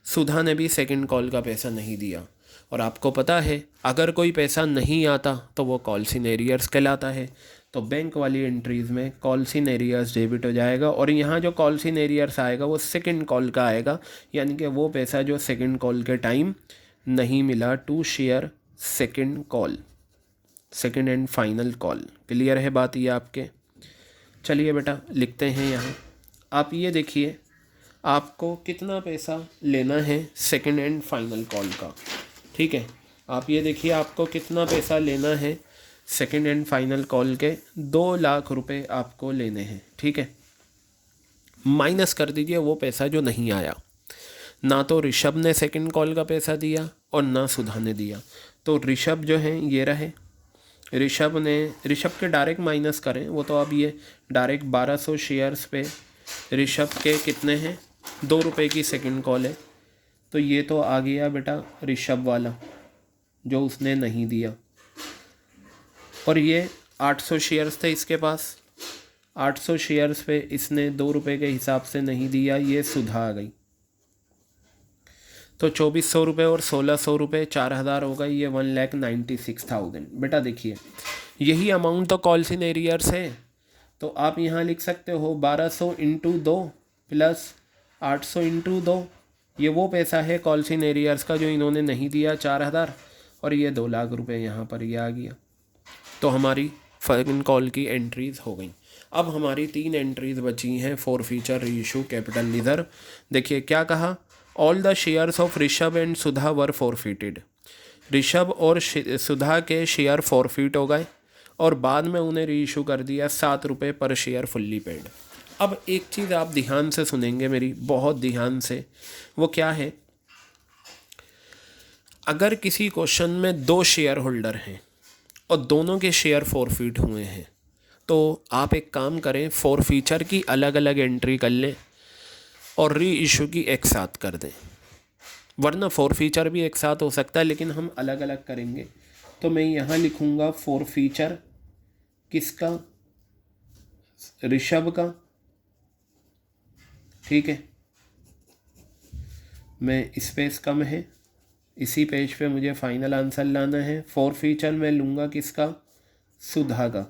सुधा ने भी सेकंड कॉल का पैसा नहीं दिया, और आपको पता है अगर कोई पैसा नहीं आता तो वो कॉल्स इन एरियर्स कहलाता है। तो बैंक वाली एंट्रीज़ में कॉल्स इन एरियर्स डेबिट हो जाएगा, और यहाँ जो कॉल्स इन एरियर्स आएगा वो सेकंड कॉल का आएगा, यानी कि वो पैसा जो सेकंड कॉल के टाइम नहीं मिला to share second call, second and final call. Clear है बात ये आपके? चलिए बेटा लिखते हैं यहाँ। आप ये देखिए आपको कितना पैसा लेना है सेकंड एंड फाइनल कॉल का। ठीक है, आप ये देखिए आपको कितना पैसा लेना है सेकंड एंड फाइनल कॉल के। 2 लाख रुपए आपको लेने हैं। ठीक है, माइनस कर दीजिए वो पैसा जो नहीं आया। ना तो ऋषभ ने सेकंड कॉल का पैसा दिया और ना सुधा ने दिया। तो ऋषभ जो है ये रहे, ऋषभ के डायरेक्ट माइनस करें वो तो अब ये डायरेक्ट 1200 शेयर्स पे ऋषभ के कितने हैं, 2 रुपये की सेकंड कॉल है। तो ये तो आ गया बेटा ऋषभ वाला जो उसने नहीं दिया। और ये 800 शेयर्स थे इसके पास, 800 शेयर्स पे इसने 2 रुपये के हिसाब से नहीं दिया, ये सुधा आ गई। तो 2400 रुपये और 1600 रुपये 4000 हो गई, ये 1,96,000। बेटा देखिए यही अमाउंट तो कॉल्स इन एरियर्स है। तो आप यहाँ लिख सकते हो 1200 इंटू 2 प्लस 800 इंटू 2, ये वो पैसा है कॉल्स इन एरियर्स का जो इन्होंने नहीं दिया 4000, और ये 2 लाख रुपए यहाँ पर ये आ गया। तो हमारी फर्स्ट कॉल की एंट्रीज हो गई। अब हमारी 3 एंट्रीज बची हैं, for future, reissue, capital reserve. देखिए क्या कहा, all the shares of Rishabh and Sudha were forfeited. Rishabh और सुधा के शेयर फॉरफिट हो गए और बाद में उन्हें रीइशू कर दिया 7 रुपये पर शेयर फुल्ली पेड। अब एक चीज़ आप ध्यान से सुनेंगे मेरी, बहुत ध्यान से, वो क्या है, अगर किसी क्वेश्चन में 2 शेयर होल्डर हैं और दोनों के शेयर फॉरफिट हुए हैं तो आप एक काम करें, फॉर फ्यूचर की अलग अलग एंट्री कर लें और री इशू की एक साथ कर दें, वरना फॉर फ्यूचर भी एक साथ हो सकता है लेकिन हम अलग अलग करेंगे। तो मैं यहाँ लिखूँगा फॉर फ्यूचर किसका, ऋषभ का। ठीक है, मैं स्पेस कम है, इसी पेज पे मुझे फाइनल आंसर लाना है। फॉर फ्यूचर मैं लूँगा किसका, सुधा का।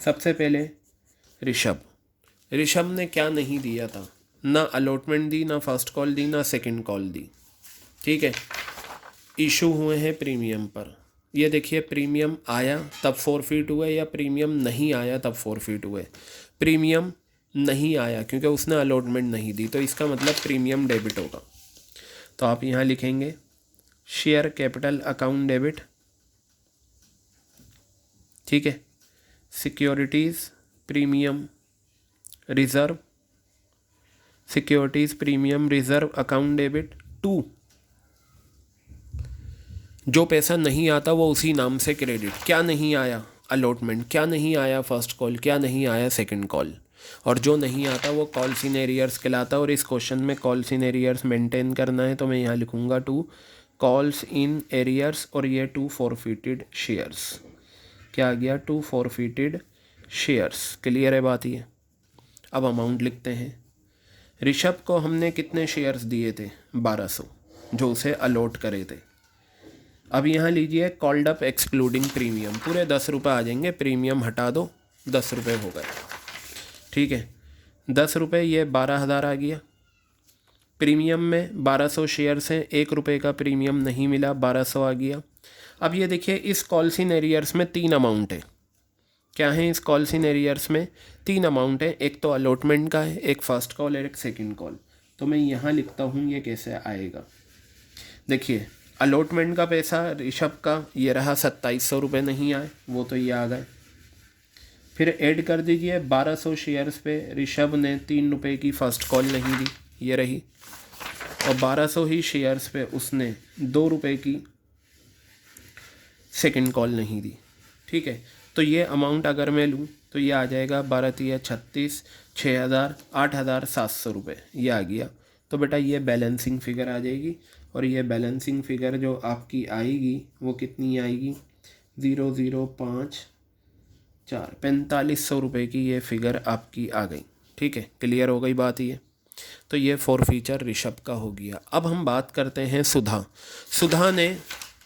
सबसे पहले ऋषभ ने क्या नहीं दिया था, ना अलॉटमेंट दी, ना फर्स्ट कॉल दी, ना सेकंड कॉल दी। ठीक है, इशू हुए हैं प्रीमियम पर। ये देखिए प्रीमियम आया तब फॉरफिट हुए या प्रीमियम नहीं आया तब फॉरफिट हुए। प्रीमियम नहीं आया क्योंकि उसने अलॉटमेंट नहीं दी, तो इसका मतलब प्रीमियम डेबिट होगा। तो आप यहाँ लिखेंगे शेयर कैपिटल अकाउंट डेबिट। ठीक है, securities premium reserve, securities premium reserve account debit to. जो पैसा नहीं आता वो उसी नाम से क्रेडिट। क्या नहीं आया, अलॉटमेंट। क्या नहीं आया, फर्स्ट कॉल। क्या नहीं आया, सेकंड कॉल। और जो नहीं आता वो कॉल्स इन एरियर्स कहलाता है। और इस क्वेश्चन में कॉल्स इन एरियर्स मेंटेन करना है तो मैं यहाँ लिखूँगा 2 कॉल्स इन एरियर्स और ये 2 फॉरफिटेड शेयर्स। क्या आ गया, 2 फॉरफिटेड शेयर्स। क्लियर है बात ये? अब अमाउंट लिखते हैं। ऋषभ को हमने कितने शेयर्स दिए थे, 1200, जो उसे अलॉट करे थे। अब यहाँ लीजिए कॉल्ड अप एक्सक्लूडिंग प्रीमियम, पूरे 10 रुपये आ जाएंगे, प्रीमियम हटा दो, 10 रुपये हो गए। ठीक है, 10 रुपये, ये 12,000 आ गया। प्रीमियम में 1200 शेयर्स हैं, 1 रुपये का प्रीमियम नहीं मिला, 1200 आ गया। अब ये देखिए इस कॉल्स इन एरियर्स में 3 अमाउंट है। क्या है इस कॉल्स इन एरियर्स में, 3 अमाउंट है। एक तो अलॉटमेंट का है, एक फर्स्ट कॉल और एक सेकंड कॉल। तो मैं यहाँ लिखता हूँ ये कैसे आएगा। देखिए अलॉटमेंट का पैसा ऋषभ का ये रहा 2700 रुपये नहीं आए, वो तो ये आ गए। फिर ऐड कर दीजिए 1200 शेयर्स पे ऋषभ ने 3 रुपये की फ़र्स्ट कॉल नहीं दी, ये रही। और 1200 ही शेयर्स पे उसने 2 रुपये की सेकंड कॉल नहीं दी। ठीक है, तो ये अमाउंट अगर मैं लूँ तो ये आ जाएगा 12×3 = 36, 6000, 8700 रुपये, ये आ गया। तो बेटा ये बैलेंसिंग फ़िगर आ जाएगी। और ये बैलेंसिंग फ़िगर जो आपकी आएगी वो कितनी आएगी, 0054, 4500 रुपये की ये फ़िगर आपकी आ गई। ठीक है, क्लियर हो गई बात ये? तो ये फॉर फ्यूचर ऋषभ का हो गया। अब हम बात करते हैं सुधा ने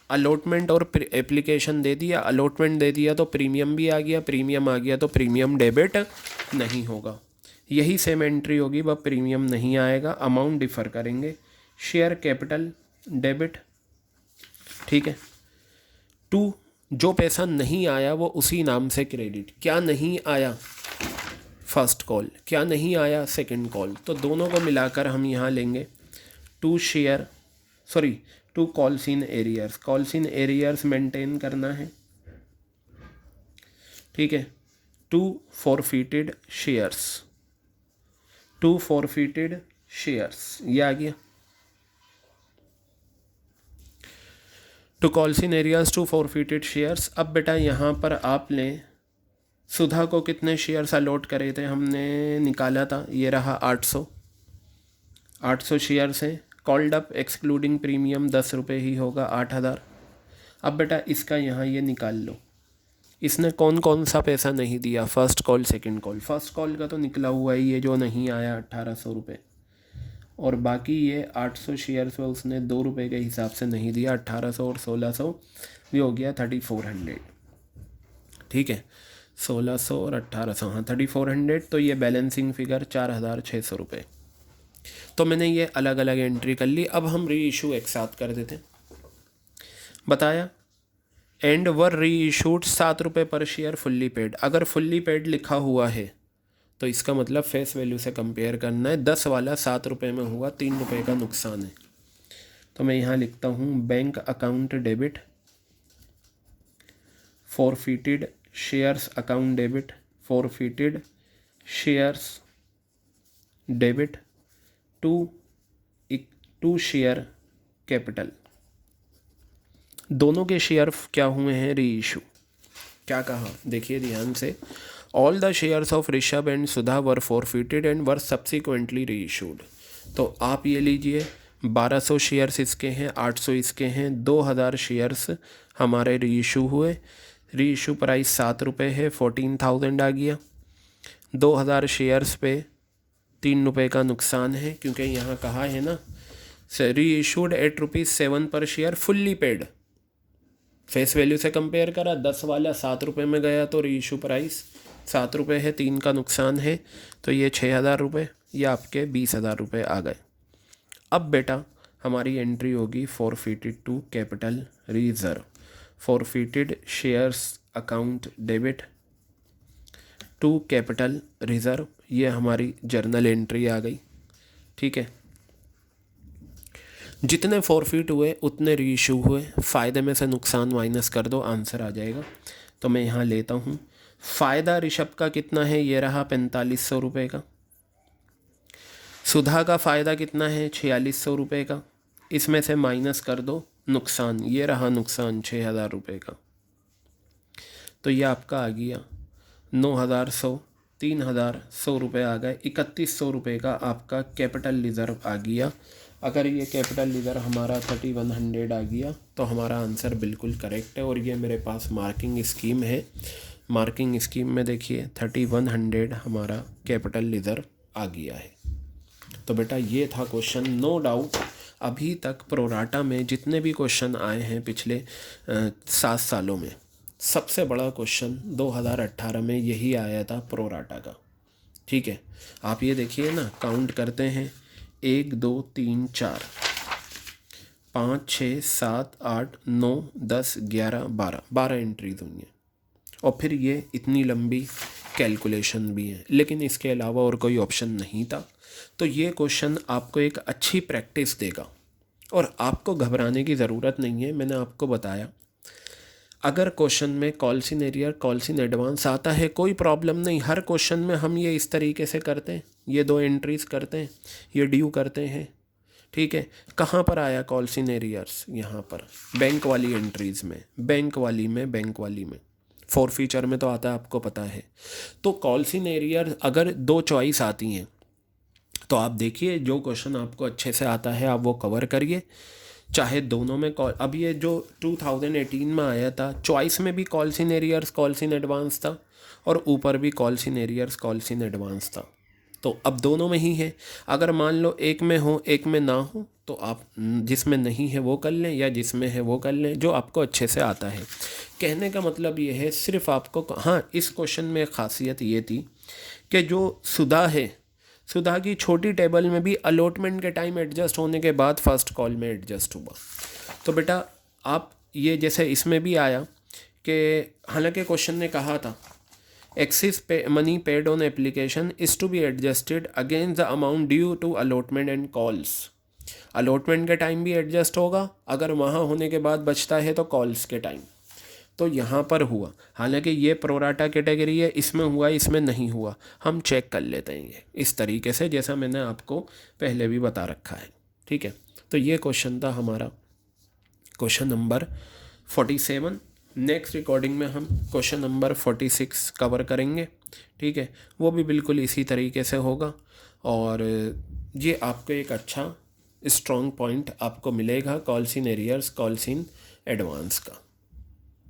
अलॉटमेंट और एप्लीकेशन दे दिया। अलॉटमेंट दे दिया तो प्रीमियम भी आ गया, प्रीमियम आ गया तो प्रीमियम डेबिट नहीं होगा। यही सेम एंट्री होगी, वह प्रीमियम नहीं आएगा। अमाउंट डिफ़र करेंगे। शेयर कैपिटल डेबिट, ठीक है। 2 जो पैसा नहीं आया वो उसी नाम से क्रेडिट। क्या नहीं आया? First call. क्या नहीं आया? Second call. तो दोनों को मिलाकर हम यहाँ लेंगे 2 calls in arrears. Calls in arrears maintain करना है, ठीक है। 2 फॉरफिटेड शेयर्स, 2 फॉरफिटेड शेयर्स, ये आ गया। 2 calls in arrears, 2 forfeited shares. अब बेटा यहाँ पर आप लें, सुधा को कितने शेयर्स अलॉट करे थे हमने, निकाला था, ये रहा 800 शेयर्स हैं। कॉल्ड अप एक्सक्लूडिंग प्रीमियम 10 रुपये ही होगा, 8000। अब बेटा इसका यहाँ ये निकाल लो, इसने कौन कौन सा पैसा नहीं दिया, first call second call. First call का तो निकला हुआ ही ये जो नहीं आया 1800 रुपये, और बाकी ये 800 शेयर्स में उसने 2 रुपये के हिसाब से नहीं दिया, 1800 और 1600 ये हो गया 3400, ठीक है। 1600 और 1800, हाँ 3400। तो ये बैलेंसिंग फिगर 4600 रुपये। तो मैंने ये अलग अलग एंट्री कर ली। अब हम री इशू एक साथ कर देते हैं, बताया। एंड वर री इशूड 7 रुपये पर शेयर फुल्ली पेड। अगर फुल्ली पेड लिखा हुआ है तो इसका मतलब फेस वैल्यू से कंपेयर करना है। 10 वाला 7 रुपये में हुआ, 3 रुपये का नुकसान है। तो मैं यहाँ लिखता हूँ bank account debit, forfeited shares account debit, forfeited shares debit, to share capital. दोनों के शेयर क्या हुए हैं, री इशू। क्या कहा, देखिए ध्यान से। All the shares of Rishabh and Sudha were forfeited and were subsequently री इशूड। तो आप ये लीजिए, 1200 शेयर्स इसके हैं, 800 इसके हैं, 2000 शेयर्स हमारे री इशू हुए। री इशू प्राइस 7 रुपये है, 14,000 आ गया। 2000 शेयर्स पे 3 रुपये का नुकसान है, क्योंकि यहाँ कहा है ना री इशूड एट ₹7 पर share fully paid. Face value से कंपेयर करा, 10 वाला 7 रुपये में गया तो री इशू प्राइस 7 रुपये है, 3 का नुकसान है, तो ये 6000 रुपये, ये आपके 20,000 रुपये आ गए। अब बेटा हमारी एंट्री होगी forfeited to capital reserve, forfeited shares account debit to capital reserve. ये हमारी जर्नल एंट्री आ गई, ठीक है। जितने फॉरफिट हुए उतने री इशू हुए, फ़ायदे में से नुकसान माइनस कर दो, आंसर आ जाएगा। तो मैं यहाँ लेता हूँ, फ़ायदा ऋषभ का कितना है, ये रहा 4500 रुपये का। सुधा का फ़ायदा कितना है, 4600 रुपये का। इसमें से माइनस कर दो नुकसान, ये रहा नुकसान 6000 रुपये का। तो ये आपका आ गया 9100, 3100 रुपये आ गए। 3100 रुपये का आपका कैपिटल रिज़र्व आ गया। अगर ये कैपिटल रिज़र्व हमारा 3100 आ गया तो हमारा आंसर बिल्कुल करेक्ट है। और ये मेरे पास मार्किंग स्कीम है, मार्किंग स्कीम में देखिए 3100 हमारा कैपिटल रिज़र्व आ गया है। तो बेटा ये था क्वेश्चन। नो डाउट अभी तक प्रोराटा में जितने भी क्वेश्चन आए हैं पिछले 7 सालों में, सबसे बड़ा क्वेश्चन 2018 में यही आया था प्रोराटा का, ठीक है। आप ये देखिए ना, काउंट करते हैं, 1 2 3 4 5 6 7 8 9 10 11 12 एंट्रीज हुई हैं। और फिर ये इतनी लंबी कैलकुलेशन भी है, लेकिन इसके अलावा और कोई ऑप्शन नहीं था। तो ये क्वेश्चन आपको एक अच्छी प्रैक्टिस देगा और आपको घबराने की ज़रूरत नहीं है। मैंने आपको बताया, अगर क्वेश्चन में calls in arrear, calls in advance आता है, कोई प्रॉब्लम नहीं। हर क्वेश्चन में हम ये इस तरीके से करते हैं, ये 2 एंट्रीज करते हैं, ये ड्यू करते हैं, ठीक है। कहाँ पर आया कॉल्स इन एरियर्स, यहाँ पर बैंक वाली एंट्रीज में, बैंक वाली में फॉर फीचर में तो आता है, आपको पता है। तो कॉल्स इन एरियर अगर 2 चॉइस आती हैं तो आप देखिए जो क्वेश्चन आपको अच्छे से आता है आप वो कवर करिए, चाहे दोनों में कॉल। अब ये जो 2018 में आया था, चॉइस में भी calls in arrears calls in advance था और ऊपर भी calls in arrears calls in advance था। तो अब दोनों में ही है। अगर मान लो एक में हो एक में ना हो तो आप जिसमें नहीं है वो कर लें या जिसमें है वो कर लें, जो आपको अच्छे से आता है। कहने का मतलब ये है, सिर्फ आपको, हाँ इस क्वेश्चन में खासियत ये थी कि जो सुधा है सुधा की छोटी टेबल में भी अलॉटमेंट के टाइम एडजस्ट होने के बाद फर्स्ट कॉल में एडजस्ट हुआ। तो बेटा आप ये जैसे इसमें भी आया कि हालांकि क्वेश्चन ने कहा था excess pay money paid on application is to be adjusted against the amount due to allotment and calls. Allotment के टाइम भी एडजस्ट होगा, अगर वहाँ होने के बाद बचता है तो कॉल्स के टाइम। तो यहाँ पर हुआ, हालांकि ये प्रोराटा कैटेगरी है, इसमें हुआ इसमें नहीं हुआ, हम चेक कर लेते हैं ये इस तरीके से जैसा मैंने आपको पहले भी बता रखा है। ठीक है, तो ये क्वेश्चन था हमारा क्वेश्चन नंबर 47। नेक्स्ट रिकॉर्डिंग में हम क्वेश्चन नंबर 46 कवर करेंगे। ठीक है, वो भी बिल्कुल इसी तरीके से होगा और ये आपको एक अच्छा स्ट्रॉन्ग पॉइंट आपको मिलेगा calls in arrears calls in advance का।